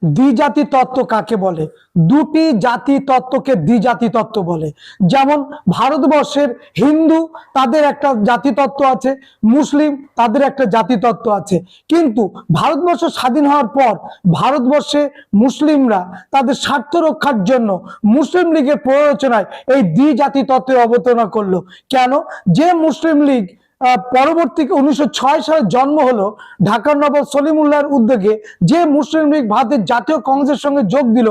দ্বিজাতি তত্ত্ব কাকে বলে? দুটি জাতি তত্ত্বকে দ্বিজাতি তত্ত্ব বলে। যেমন ভারতবর্ষের হিন্দু তাদের একটা জাতি তত্ত্ব আছে, মুসলিম তাদের একটা জাতি তত্ত্ব আছে। কিন্তু ভারতবর্ষ স্বাধীন হওয়ার পর ভারতবর্ষে মুসলিমরা তাদের স্বার্থ রক্ষার জন্য মুসলিম লীগের প্ররোচনায় এই দ্বিজাতি তত্ত্বের অবতারণা করলো। কেন? যে মুসলিম লীগ পরবর্তী 1906 সালে জন্ম হলো ঢাকার নবাব সলিমুল্লাহর উদ্যোগে, যে মুসলিম লীগ ভারতের জাতীয় কংগ্রেসের সঙ্গে যোগ দিল,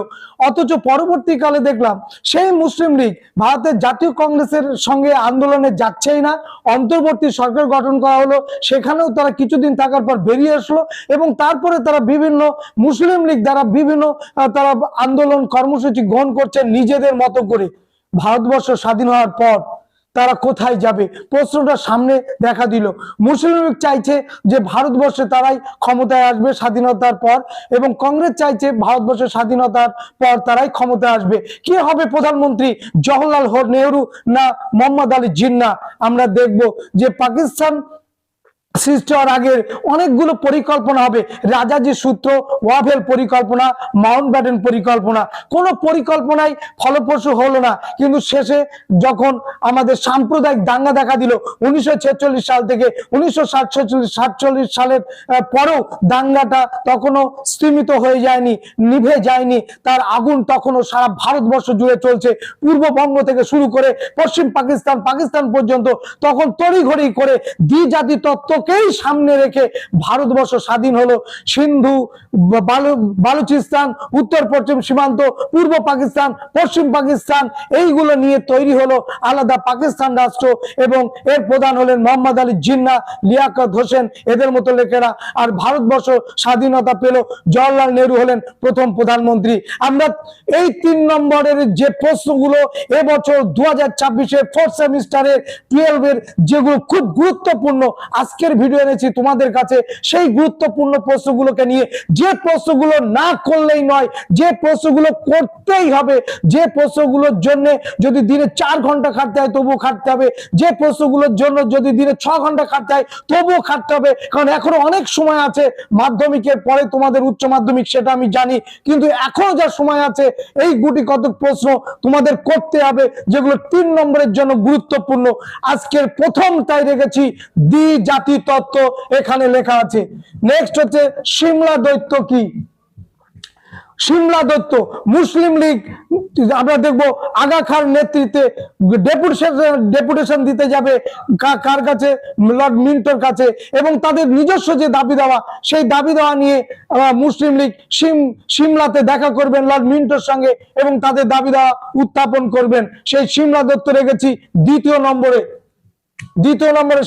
অথচ পরবর্তীকালে দেখলাম সেই মুসলিম লীগ ভারতের জাতীয় কংগ্রেসের সঙ্গে আন্দোলনে যাচ্ছেই না। অন্তর্বর্তী সরকার গঠন করা হলো, সেখানেও তারা কিছুদিন থাকার পর বেরিয়ে আসলো এবং তারপরে তারা বিভিন্ন মুসলিম লীগ দ্বারা বিভিন্ন তারা আন্দোলন কর্মসূচি গ্রহণ করছে নিজেদের মতো করে। ভারতবর্ষ স্বাধীন হওয়ার পর তারা কোথায় যাবে? প্রশ্নটা সামনে দেখা দিল। মুসলিম লীগ চাইছে যে ভারতবর্ষে তারাই ক্ষমতায় আসবে স্বাধীনতার পর, এবং কংগ্রেস চাইছে ভারতবর্ষের স্বাধীনতার পর তারাই ক্ষমতায় আসবে। কে হবে প্রধানমন্ত্রী, জওহরলাল নেহরু না মোহাম্মদ আলী জিন্নাহ? আমরা দেখব যে পাকিস্তান সৃষ্টি হওয়ার আগে অনেকগুলো পরিকল্পনা হবে, রাজাজি সূত্র, ওয়াভেল পরিকল্পনা, মাউন্টব্যাটেন পরিকল্পনা। কোনো পরিকল্পনাই ফলপ্রসূ হলো না। কিন্তু শেষে যখন আমাদের সাম্প্রদায়িক দাঙ্গা দেখা দিল 1946 সাল থেকে 1947 সালের পরেও দাঙ্গাটা তখনও স্তীমিত হয়ে যায়নি, নিভে যায়নি, তার আগুন তখনও সারা ভারতবর্ষ জুড়ে চলছে, পূর্ববঙ্গ থেকে শুরু করে পশ্চিম পাকিস্তান পর্যন্ত। তখন তড়িঘড়ি করে দ্বিজাতি তত্ত্ব সামনে রেখে ভারতবর্ষ স্বাধীন হলো। সিন্ধু, বালুচিস্তান, উত্তর পশ্চিম সীমান্ত, পূর্ব পাকিস্তান, পশ্চিম পাকিস্তান, এইগুলো নিয়ে তৈরি হলো আলাদা পাকিস্তান রাষ্ট্র, এবং এর প্রধান হলেন মোহাম্মদ আলী জিন্নাহ, লিয়াকত হোসেন, এদের মতো লোকেরা। আর ভারতবর্ষ স্বাধীনতা পেল, জওহরলাল নেহরু হলেন প্রথম প্রধানমন্ত্রী। আমরা এই 3 নম্বরের যে প্রশ্নগুলো এবছর 2024-এর 4th সেমিস্টারের 12-এর যেগুলো খুব গুরুত্বপূর্ণ, আজকের ভিডিও এনেছি তোমাদের কাছে সেই গুরুত্বপূর্ণ প্রশ্নগুলোকে নিয়ে। যে প্রশ্নগুলো না করলেই নয়, যে প্রশ্নগুলো করতেই হবে, যে প্রশ্নগুলোর জন্য যদি দিনে 4 ঘন্টা খাটতে হয় তবুও খাটতে হবে, যে প্রশ্নগুলোর জন্য যদি দিনে 6 ঘন্টা খাটতে হয় তবুও খাটতে হবে। কারণ এখনো অনেক সময় আছে, মাধ্যমিকের পরে তোমাদের উচ্চ মাধ্যমিক, সেটা আমি জানি, কিন্তু এখনো যা সময় আছে এই গুটি কতক প্রশ্ন তোমাদের করতে হবে যেগুলো 3 নম্বরের জন্য গুরুত্বপূর্ণ। আজকের প্রথমটাই রেখেছি দ্বিজাতি তত্ত্ব, এখানে লেখা আছে। নেক্সট হচ্ছে সিমলা দ্বৈত কি? সিমলা দত্ত মুসলিম লীগ, আমরা দেখবো আগা খান নেতৃত্বে ডেপুটেশন দিতে যাবে কার কাছে? লর্ড মিন্টোর কাছে। এবং তাদের নিজস্ব যে দাবি দেওয়া, সেই দাবি দেওয়া নিয়ে মুসলিম লীগ সিমলাতে দেখা করবেন লর্ড মিন্টোর সঙ্গে এবং তাদের দাবি দেওয়া উত্থাপন করবেন। সেই সিমলা দত্ত রেখেছি দ্বিতীয় নম্বরে।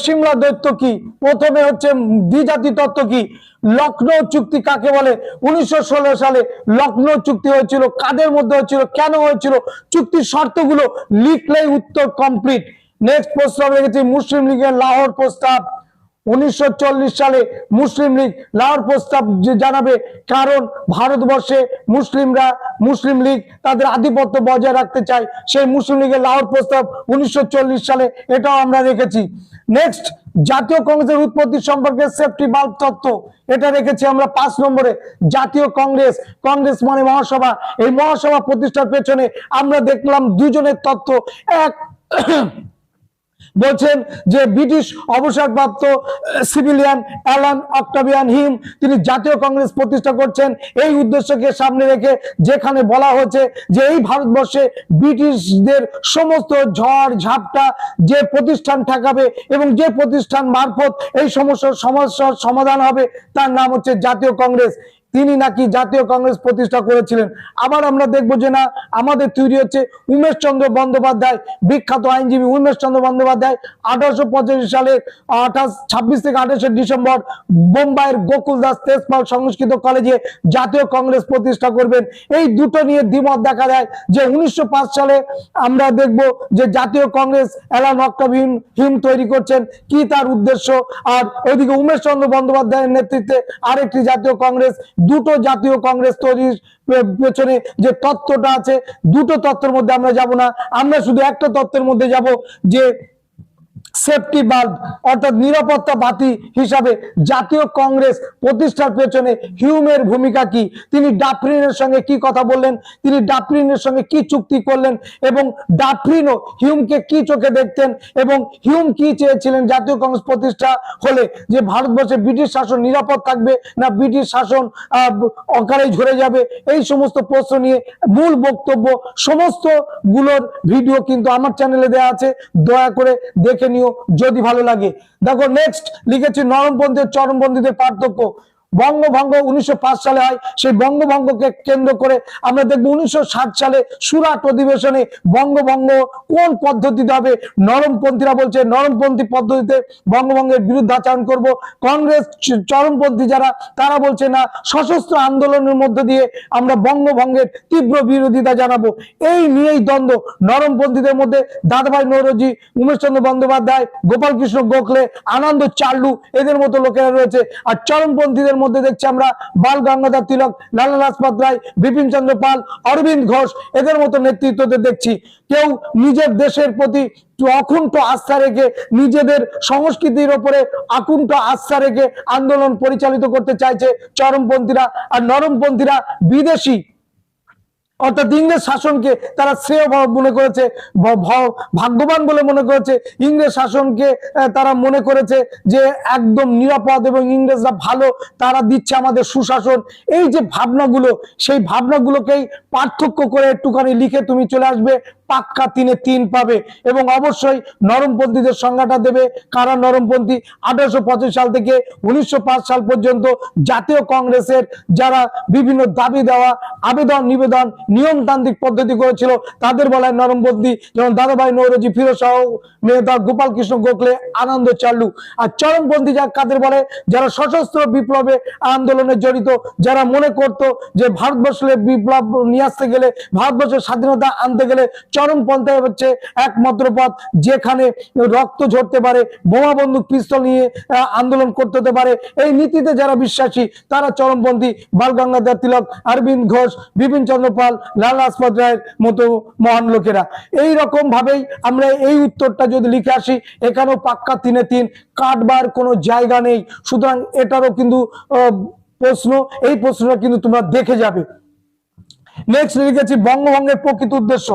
সিমলা দৈত্য কি? প্রথমে হচ্ছে দ্বিজাতি তত্ত্ব কি? লখনৌ চুক্তি কাকে বলে? 1916 সালে লখনৌ চুক্তি হয়েছিল। কাদের মধ্যে হয়েছিল, কেন হয়েছিল, চুক্তির শর্তগুলো লিখলেই উত্তর কমপ্লিট। নেক্সট প্রশ্ন রেখেছি মুসলিম লীগের লাহোর প্রস্তাব। 1940 সালে মুসলিম লীগ লাহোর প্রস্তাব জানাবে, কারণ ভারতবর্ষে মুসলিম লীগ তাদের আধিপত্য বজায় রাখতে চায়। সেই মুসলিম লীগের লাহোর প্রস্তাব 1940 সালে, এটাও আমরা রেখেছি। নেক্সট জাতীয় কংগ্রেসের উৎপত্তি সম্পর্কে সেফটি বাল্ব তত্ত্ব, এটা রেখেছি আমরা 5 নম্বরে। জাতীয় কংগ্রেস মানে মহাসভা, এই মহাসভা প্রতিষ্ঠার পেছনে আমরা দেখলাম দুজনের তত্ত্ব। এক বলছেন যে ব্রিটিশ অবসরপ্রাপ্ত সিভিলিয়ান অ্যালান অক্টাভিয়ান হিম, তিনি জাতীয় কংগ্রেস প্রতিষ্ঠা করছেন এই উদ্দেশ্যকে সামনে রেখে, যেখানে বলা হয়েছে যে এই ভারতবর্ষে ব্রিটিশদের সমস্ত ঝড় ঝাপটা যে প্রতিষ্ঠান ঠেকাবে এবং যে প্রতিষ্ঠান মারফত এই সমস্যার সমাধান হবে তার নাম হচ্ছে জাতীয় কংগ্রেস। তিনি নাকি জাতীয় কংগ্রেস প্রতিষ্ঠা করেছিলেন। আবার আমরা দেখবো যে না, আমাদের তৈরি হচ্ছে উমেশ চন্দ্র বন্দ্যোপাধ্যায়, বিখ্যাত আইনজীবী উমেশ চন্দ্র বন্দ্যোপাধ্যায় 1885 সালের 26 থেকে 28 ডিসেম্বর বোম্বাইয়ের গোকুল দাস তেজপাল সংস্কৃত কলেজে জাতীয় কংগ্রেস প্রতিষ্ঠা করবেন। এই দুটো নিয়ে দ্বিমত দেখা দেয় যে 1905 সালে আমরা দেখব যে জাতীয় কংগ্রেস অ্যালান অক্টাভিয়ান হিম তৈরি করছেন, কি তার উদ্দেশ্য। আর ওইদিকে উমেশ চন্দ্র বন্দ্যোপাধ্যায়ের নেতৃত্বে আরেকটি জাতীয় কংগ্রেস। দুটো জাতীয় কংগ্রেস তৈরির পেছনে যে তত্ত্বটা আছে, দুটো তত্ত্বের মধ্যে আমরা যাব না, আমরা শুধু একটা তত্ত্বের মধ্যে যাব, যে সেফটি বাল্ব অর্থাৎ নিরাপত্তা বাতি হিসাবে জাতীয় কংগ্রেস প্রতিষ্ঠার পেছনে হিউমের ভূমিকা কি, তিনি ডাফরিনের সঙ্গে কি কথা বললেন, তিনি ডাফরিনের সঙ্গে কি চুক্তি করলেন, এবং ডাফরিনও হিউমকে কি চোখে দেখতেন, এবং হিউম কি চেয়েছিলেন জাতীয় কংগ্রেস প্রতিষ্ঠা হলে, যে ভারতবর্ষে ব্রিটিশ শাসন নিরাপদ থাকবে না ব্রিটিশ শাসন অকালে ঝরে যাবে। এই সমস্ত প্রশ্ন নিয়ে মূল বক্তব্য সমস্ত গুলোর ভিডিও কিন্তু আমার চ্যানেলে দেওয়া আছে, দয়া করে দেখে নিও যদি ভালো লাগে। দেখো নেক্সট লিখেছি নরমপন্থী ও চরমপন্থীদের পার্থক্য। বঙ্গভঙ্গ 1905 সালে হয়, সেই বঙ্গভঙ্গকে কেন্দ্র করে আমরা দেখবো 1960 সালে সুরাট অধিবেশনে বঙ্গভঙ্গ কোন পদ্ধতিতে হবে, নরমপন্থীরা বলছে নরমপন্থী পদ্ধতিতে বঙ্গভঙ্গের বিরুদ্ধাচরণ করব, কংগ্রেস চরমপন্থী যারা তারা বলছে না সশস্ত্র আন্দোলনের মধ্য দিয়ে আমরা বঙ্গভঙ্গের তীব্র বিরোধিতা জানাবো। এই নিয়েই দ্বন্দ্ব নরমপন্থীদের মধ্যে দাদাভাই নৌরোজি, উমেশচন্দ্র বন্দ্যোপাধ্যায়, গোপাল কৃষ্ণ গোখলে, আনন্দ চাল্লু এদের মতো লোকেরা রয়েছে। আর চরমপন্থীদের মধ্যে দেখছি আমরা বাল গঙ্গাধর তিলক, লালা লাজপত রায়, বিপিন চন্দ্র পাল, অরবিন্দ ঘোষ এদের মতো নেতৃত্বদের দেখছি। কেউ নিজের দেশের প্রতি অকুণ্ঠ আস্থা রেখে, নিজেদের সংস্কৃতির উপরে আকুণ্ঠ আস্থা রেখে আন্দোলন পরিচালিত করতে চাইছে চরমপন্থীরা। আর নরমপন্থীরা বিদেশি অর্থাৎ ইংরেজ শাসনকে তারা শ্রেয় মনে করেছে, ভাগ্যবান বলে মনে করেছে। ইংরেজ শাসনকে তারা মনে করেছে যে একদম নিরাপদ এবং ইংরেজরা ভালো, তারা দিচ্ছে আমাদের সুশাসন। এই যে ভাবনাগুলো, সেই ভাবনাগুলোকেই পার্থক্য করে একটুখানি লিখে তুমি চলে আসবে, পাক্কা 3-এ 3 পাবে। এবং অবশ্যই নরমপন্থীদের সংজ্ঞাটা দেবে। কারা নরমপন্থী? 1885 সাল থেকে 1905 সাল পর্যন্ত জাতীয় কংগ্রেসের যারা বিভিন্ন দাবি দেওয়া, আবেদন নিবেদন নিয়মতান্ত্রিক পদ্ধতি করেছিল তাদের বলা হয় নরমপন্থী, যেমন দাদাভাই নৌরোজি, ফিরোজ শাহ মেহতা, গোপাল কৃষ্ণ গোখলে, আনন্দ চাল্লু। আর চরমপন্থী যা কাদের বলে? যারা সশস্ত্র বিপ্লবে আন্দোলনে জড়িত, যারা মনে করত যে ভারতবর্ষের বিপ্লব নিয়ে আসতে গেলে, ভারতবর্ষের স্বাধীনতা আনতে গেলে চরমপন্থা হচ্ছে একমাত্র পথ, যেখানে রক্ত ঝরতে পারে, বোমা বন্দুক পিস্তল নিয়ে আন্দোলন করতে হতে পারে। এই নীতিতে যারা বিশ্বাসী তারা চরমপন্থী। বাল গঙ্গাধর তিলক, অরবিন্দ ঘোষ, বিপিন চন্দ্র পাল, লালা লাজপত রায়ের মতো মহান লোকেরা। এই রকম ভাবেই আমরা এই উত্তরটা যদি লিখে আসি, এখানেও পাক্কা 3-এ 3, কাটবার কোনো জায়গা নেই। সুতরাং এটারও কিন্তু প্রশ্ন, এই প্রশ্নটা কিন্তু তোমরা দেখে যাবে। নেক্সট লিখেছি বঙ্গভঙ্গের প্রকৃত উদ্দেশ্য।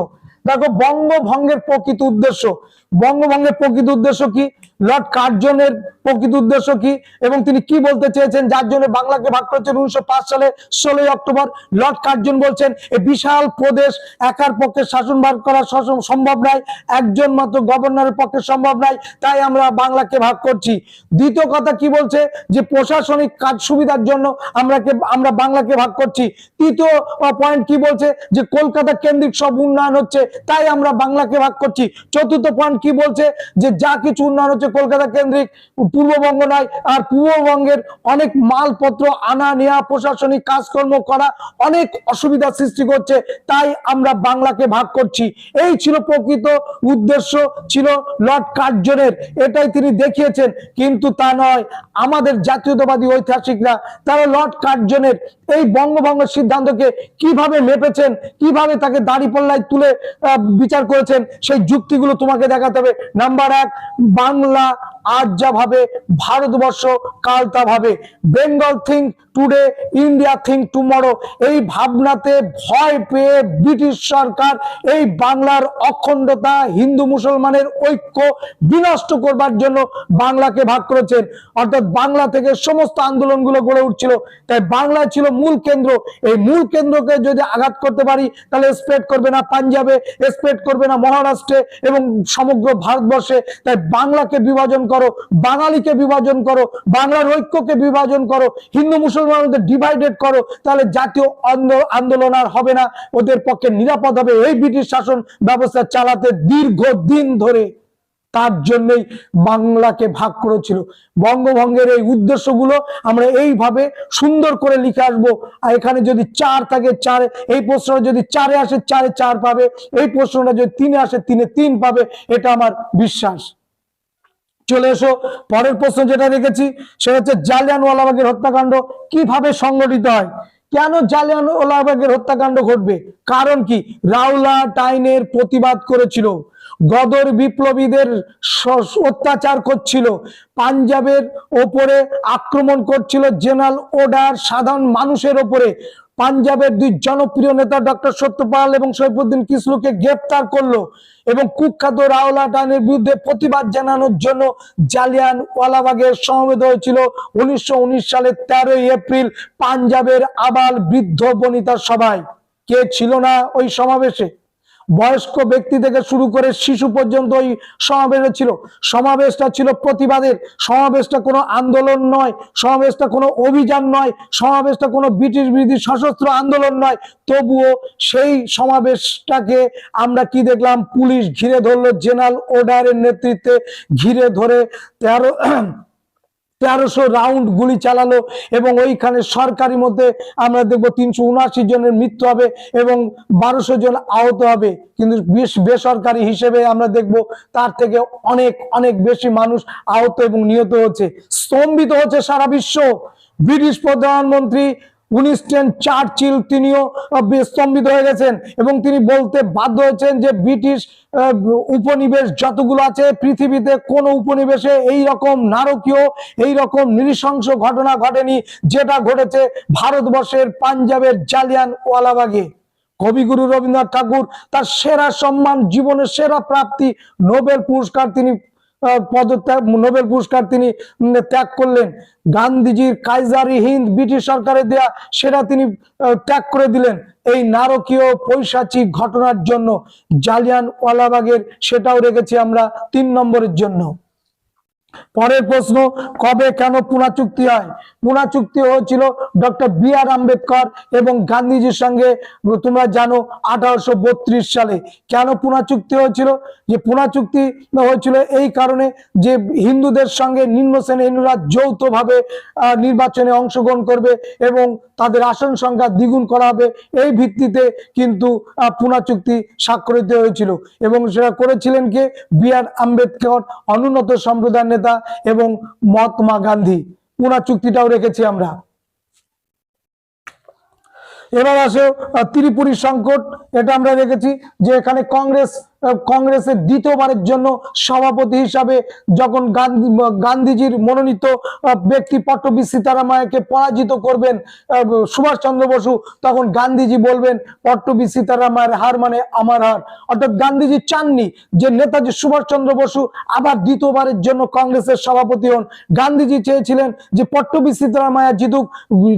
দেখো বঙ্গভঙ্গের প্রকৃত উদ্দেশ্য, বঙ্গভঙ্গের প্রকৃত উদ্দেশ্য কি, লর্ড কার্জনের প্রকৃত উদ্দেশ্য কি, এবং তিনি কি বলতে চেয়েছেন যার জন্য বাংলাকে ভাগ করেছেন 1905 সালে 16 অক্টোবর। লর্ড কার্জন বলছেন এই বিশাল প্রদেশ একার পক্ষে শাসনভার করা সম্ভব নয়, একজন মাত্র গভর্নরের পক্ষে সম্ভব নয়, তাই আমরা বাংলাকে ভাগ করছি। দ্বিতীয় কথা কি বলছে, যে প্রশাসনিক কাজ সুবিধার জন্য আমরা বাংলাকে ভাগ করছি। তৃতীয় পয়েন্ট কি বলছে, যে কলকাতা কেন্দ্রিক সব উন্নয়ন হচ্ছে, তাই আমরা বাংলাকে ভাগ করছি। চতুর্থ পয়েন্ট কি বলছে, যে যা কিছু উন্নয়ন হচ্ছে কলকাতা কেন্দ্রিক, পূর্ববঙ্গ নয়। আর পূর্ববঙ্গের অনেক মালপত্র আনা নেওয়া, প্রশাসনিক কাজকর্ম করা অনেক অসুবিধা সৃষ্টি করছে, তাই আমরা বাংলাকে ভাগ করছি। এই ছিল প্রকৃত উদ্দেশ্য, ছিল লর্ড কার্জনের, এটাই তিনি দেখিয়েছেন। কিন্তু তা নয়, আমাদের জাতীয়তাবাদী ঐতিহাসিকরা তারা লর্ড কার্জনের এই বঙ্গভঙ্গ সিদ্ধান্তকে কিভাবে মেপেছেন, কিভাবে তাকে দাঁড়িপাল্লায় তুলে বিচার করেছেন, সেই যুক্তিগুলো তোমাকে দেখাতে হবে। নাম্বার 1, বাংলা আজ যা ভাবে, ভারতবর্ষ কাল তা ভাবে। Bengal think today, India think tomorrow. এই ভাবনাতে ভয় পেয়ে ব্রিটিশ সরকার এই বাংলার অখণ্ডতা, হিন্দু মুসলমানের ঐক্য বিনষ্ট করবার জন্য বাংলাকে ভাগ করেছেন। অর্থাৎ বাংলা থেকে সমস্ত আন্দোলনগুলো গড়ে উঠছিল, তাই বাংলা ছিল মূল কেন্দ্র। এই মূল কেন্দ্রকে যদি আঘাত করতে পারি, তাহলে স্প্রেড করবে না পাঞ্জাবে, স্প্রেড করবে না মহারাষ্ট্রে এবং সমগ্র ভারতবর্ষে। তাই বাংলাকে বিভাজন করো, বাঙালিকে বিভাজন করো, বাংলার ঐক্যকে বিভাজন করো, হিন্দু মুসলমানদের ডিভাইডেড করো, তাহলে জাতীয় আন্দোলন আর হবে না, ওদের পক্ষে নিরাপদ হবে এই ব্রিটিশ শাসন ব্যবস্থা চালাতে দীর্ঘদিন ধরে। তার জন্যই বাংলাকে ভাগ করেছিল। বঙ্গভঙ্গের এই উদ্দেশ্যগুলো আমরা এইভাবে সুন্দর করে লিখে আসবো। আর এখানে যদি 4 থাকে 4, এই প্রশ্নটা যদি 4-এ আসে 4-এ 4 পাবে, এই প্রশ্নটা যদি 3-এ আসে 3-এ 3 পাবে, এটা আমার বিশ্বাস। চলে এসো পরের প্রশ্ন যেটা রেখেছি, সেটা হচ্ছে জালিয়ানওয়ালাবাগের হত্যাকাণ্ড কিভাবে সংগঠিত হয়। কেন জালিয়ানওয়ালাবাগের হত্যাকাণ্ড ঘটবে, কারণ কি? রাওলাট আইনের প্রতিবাদ করেছিল। গদর বিপ্লবীদের অত্যাচার করছিল, পাঞ্জাবের ওপরে আক্রমণ করছিল, জেনারেল ওডার সাধারণ মানুষের ওপরে। পাঞ্জাবের দুই জনপ্রিয় নেতা ডক্টর সত্যপাল এবং সৈফুদ্দিন কিসলুকে গ্রেপ্তার করলো এবং কুখ্যাত রাওলাট আইনের বিরুদ্ধে প্রতিবাদ জানানোর জন্য জালিয়ানওয়ালাবাগের সমবেত হয়েছিল 1919 সালের 13 এপ্রিল পাঞ্জাবের আবাল বৃদ্ধ বনিতা সভায়। কে ছিল না ওই সমাবেশে? বয়স্ক ব্যক্তি থেকে শুরু করে শিশু পর্যন্ত ওই সমাবেশে ছিল। সমাবেশটা ছিল প্রতিবাদের, সমাবেশটা কোনো আন্দোলন নয়, সমাবেশটা কোনো অভিযান নয়, সমাবেশটা কোনো ব্রিটিশ বিরোধী সশস্ত্র আন্দোলন নয়। তবুও সেই সমাবেশটাকে আমরা কি দেখলাম? পুলিশ ঘিরে ধরলো, জেনারেল ওডারের নেতৃত্বে ঘিরে ধরে 1300 রাউন্ড গুলি চালালো এবং ওইখানে সরকারি মধ্যে আমরা দেখবো 379 জনের মৃত্যু হবে এবং 1200 জন আহত হবে। কিন্তু বেসরকারি হিসেবে আমরা দেখব তার থেকে অনেক অনেক বেশি মানুষ আহত এবং নিহত হচ্ছে। স্তম্ভিত হচ্ছে সারা বিশ্ব। ব্রিটিশ প্রধানমন্ত্রী উইনস্টন চার্চিল তিনিও স্তম্ভিত হয়ে গেছেন এবং তিনি বলতে বাধ্য হয়েছেন যে ব্রিটিশ উপনিবেশ যতগুলো আছে পৃথিবীতে কোন উপনিবেশে এই রকম নারকীয়, এই রকম নৃশংস ঘটনা ঘটেনি যেটা ঘটেছে ভারতবর্ষের পাঞ্জাবের জালিয়ানওয়ালাবাগে। কবিগুরু রবীন্দ্রনাথ ঠাকুর তার সেরা সম্মান, জীবনের সেরা প্রাপ্তি নোবেল পুরস্কার তিনি নোবেল পুরস্কার তিনি ত্যাগ করলেন। গান্ধীজির কাইজারি হিন্দ ব্রিটিশ সরকারের দেয়া সেটা তিনি ত্যাগ করে দিলেন এই নারকীয় পৈশাচিক ঘটনার জন্য। জালিয়ানওয়ালাবাগের সেটাও রেখেছি আমরা 3 নম্বরের জন্য। পরের প্রশ্ন, কবে কেন পুনা চুক্তি হয়? পুনা চুক্তি হয়েছিল ডক্টর বি.আর. আম্বেদকর এবং গান্ধীজির সঙ্গে, তোমরা জানো 1832 সালে। কেন পুনা চুক্তি হয়েছিল? যে পুনা চুক্তি হয়েছিল এই কারণে যে হিন্দুদের সঙ্গে নিম্ন শ্রেণীর হিন্দুরা যৌথভাবে নির্বাচনে অংশগ্রহণ করবে এবং তাদের আসন সংখ্যা দ্বিগুণ করা হবে। এই ভিত্তিতে কিন্তু পুনা চুক্তি স্বাক্ষরিত হয়েছিল এবং সেটা করেছিলেন কে? বি.আর. আম্বেদকর, অনুন্নত সম্প্রদায়ের নেতা এবং মহাত্মা গান্ধী। পুনা চুক্তিটাও রেখেছি আমরা। এবার আসো ত্রিপুরী সংকট, এটা আমরা রেখেছি যে এখানে কংগ্রেসের দ্বিতীয়বারের জন্য সভাপতি হিসাবে যখন গান্ধীজির মনোনীত ব্যক্তি পট্টবী সীতারামায়াকে পরাজিত করবেন সুভাষচন্দ্র বসু, তখন গান্ধীজি বলবেন পট্টবী সীতারামায়ের হার মানে আমার হার। অর্থাৎ গান্ধীজি চাননি যে নেতাজি সুভাষচন্দ্র বসু আবার দ্বিতীয়বারের জন্য কংগ্রেসের সভাপতি হন। গান্ধীজি চেয়েছিলেন যে পট্টবী সীতারামায়া জিতুক,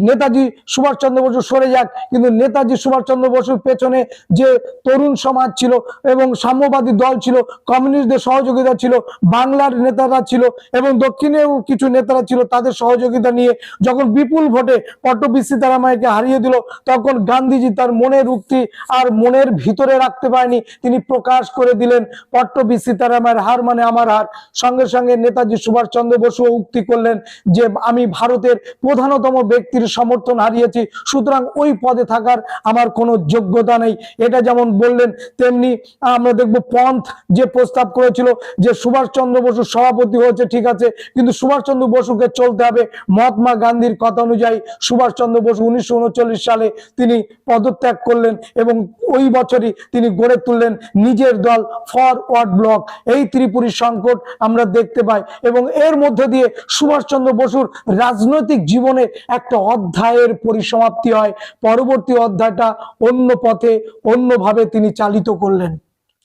নেতাজি সুভাষচন্দ্র বসু সরে যাক। কিন্তু নেতাজি সুভাষচন্দ্র বসুর পেছনে যে তরুণ সমাজ ছিল এবং সাম্যবাদী দল ছিল, কমিউনিস্টদের সহযোগিতা ছিল, বাংলার নেতারা ছিল এবং দক্ষিণেও কিছু নেতারা ছিল, তাদের সহযোগিতা নিয়ে যখন বিপুল ভোটে পট্টবী সীতারামায়াকে হারিয়ে দিল, তখন গান্ধীজি তার মনের উক্তি আর মনের ভিতরে রাখতে পারেনি, তিনি প্রকাশ করে দিলেন পট্টবী সীতারামায়ের হার মানে আমার হার। সঙ্গে সঙ্গে নেতাজি সুভাষচন্দ্র বসু উক্তি করলেন যে আমি ভারতের প্রধানতম ব্যক্তির সমর্থন হারিয়েছি, সুতরাং ওই পদে থাকার আমার কোনো যোগ্যতা নেই। এটা যেমন বললেন, তেমনি আমরা দেখব পন্থ যে প্রস্তাব করেছিল যে সুভাষচন্দ্র বসু সভাপতি হয়েছে ঠিক আছে, কিন্তু সুভাষচন্দ্র বসুকে চলতে হবে মহাত্মা গান্ধীর কথা অনুযায়ী। সুভাষচন্দ্র বসু 1939 সালে তিনি পদত্যাগ করলেন এবং ওই বছরই তিনি গড়ে তুললেন নিজের দল ফরওয়ার্ড ব্লক। এই ত্রিপুরী সংকট আমরা দেখতে পাই এবং এর মধ্যে দিয়ে সুভাষচন্দ্র বসুর রাজনৈতিক জীবনে একটা অধ্যায়ের পরিসমাপ্তি হয়। পরবর্তী অধ্যায়টা অন্য পথে অন্যভাবে তিনি চালিত করলেন,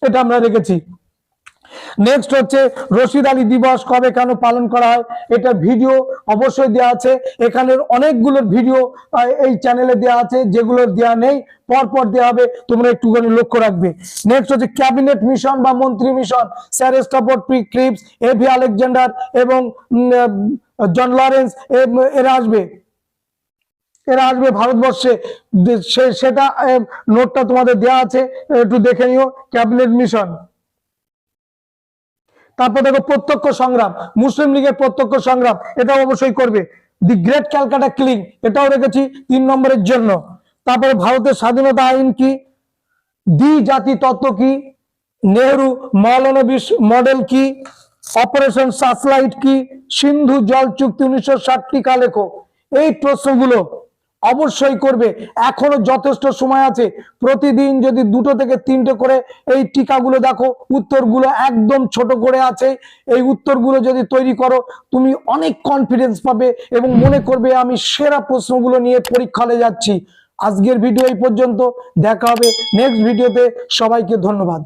এটা আমরা রেখেছি। নেক্সট হচ্ছে রশিদ আলী দিবস কবে কেন পালন করা হয়, এটা ভিডিও অবশ্যই দেওয়া আছে। এখানের অনেকগুলো ভিডিও এই চ্যানেলে দেওয়া আছে, যেগুলো দেওয়া নেই পরপর দেওয়া হবে, তোমরা একটুখানি লক্ষ্য রাখবে। নেক্সট হচ্ছে ক্যাবিনেট মিশন বা মন্ত্রী mission, sir Stafford Cripps, A V Alexander এবং জন লরেন্স এরা আসবে ভারতবর্ষে। সেটা নোটটা তোমাদের দেওয়া আছে, একটু দেখে নিও। ক্যাবিনেট মিশন, তারপর দেখো প্রত্যক্ষ সংগ্রাম, মুসলিম লীগের প্রত্যক্ষ সংগ্রাম, এটা অবশ্যই করবে। দি গ্রেট ক্যালকাটা কিলিং, এটাও রেখেছি 3 নম্বরের জন্য। তারপরে ভারতের স্বাধীনতা আইন কি, দ্বি জাতি তত্ত্ব কি, নেহরু মৌলানবিশ মডেল কি, অপারেশন সার্চলাইট কি, সিন্ধু জল চুক্তি 1960 টিকা লেখো। এই প্রশ্নগুলো অবশ্যই করবে। এখনো যথেষ্ট সময় আছে। প্রতিদিন যদি 2 থেকে 3টে করে এই টিকাগুলো দেখো, উত্তরগুলো একদম ছোট করে আছে। এই উত্তরগুলো যদি তৈরি করো, তুমি অনেক কনফিডেন্স পাবে এবং মনে করবে আমি সেরা প্রশ্নগুলো নিয়ে পরীক্ষা হলে যাচ্ছি। আজকের ভিডিও এই পর্যন্ত, দেখা হবে নেক্সট ভিডিওতে। সবাইকে ধন্যবাদ।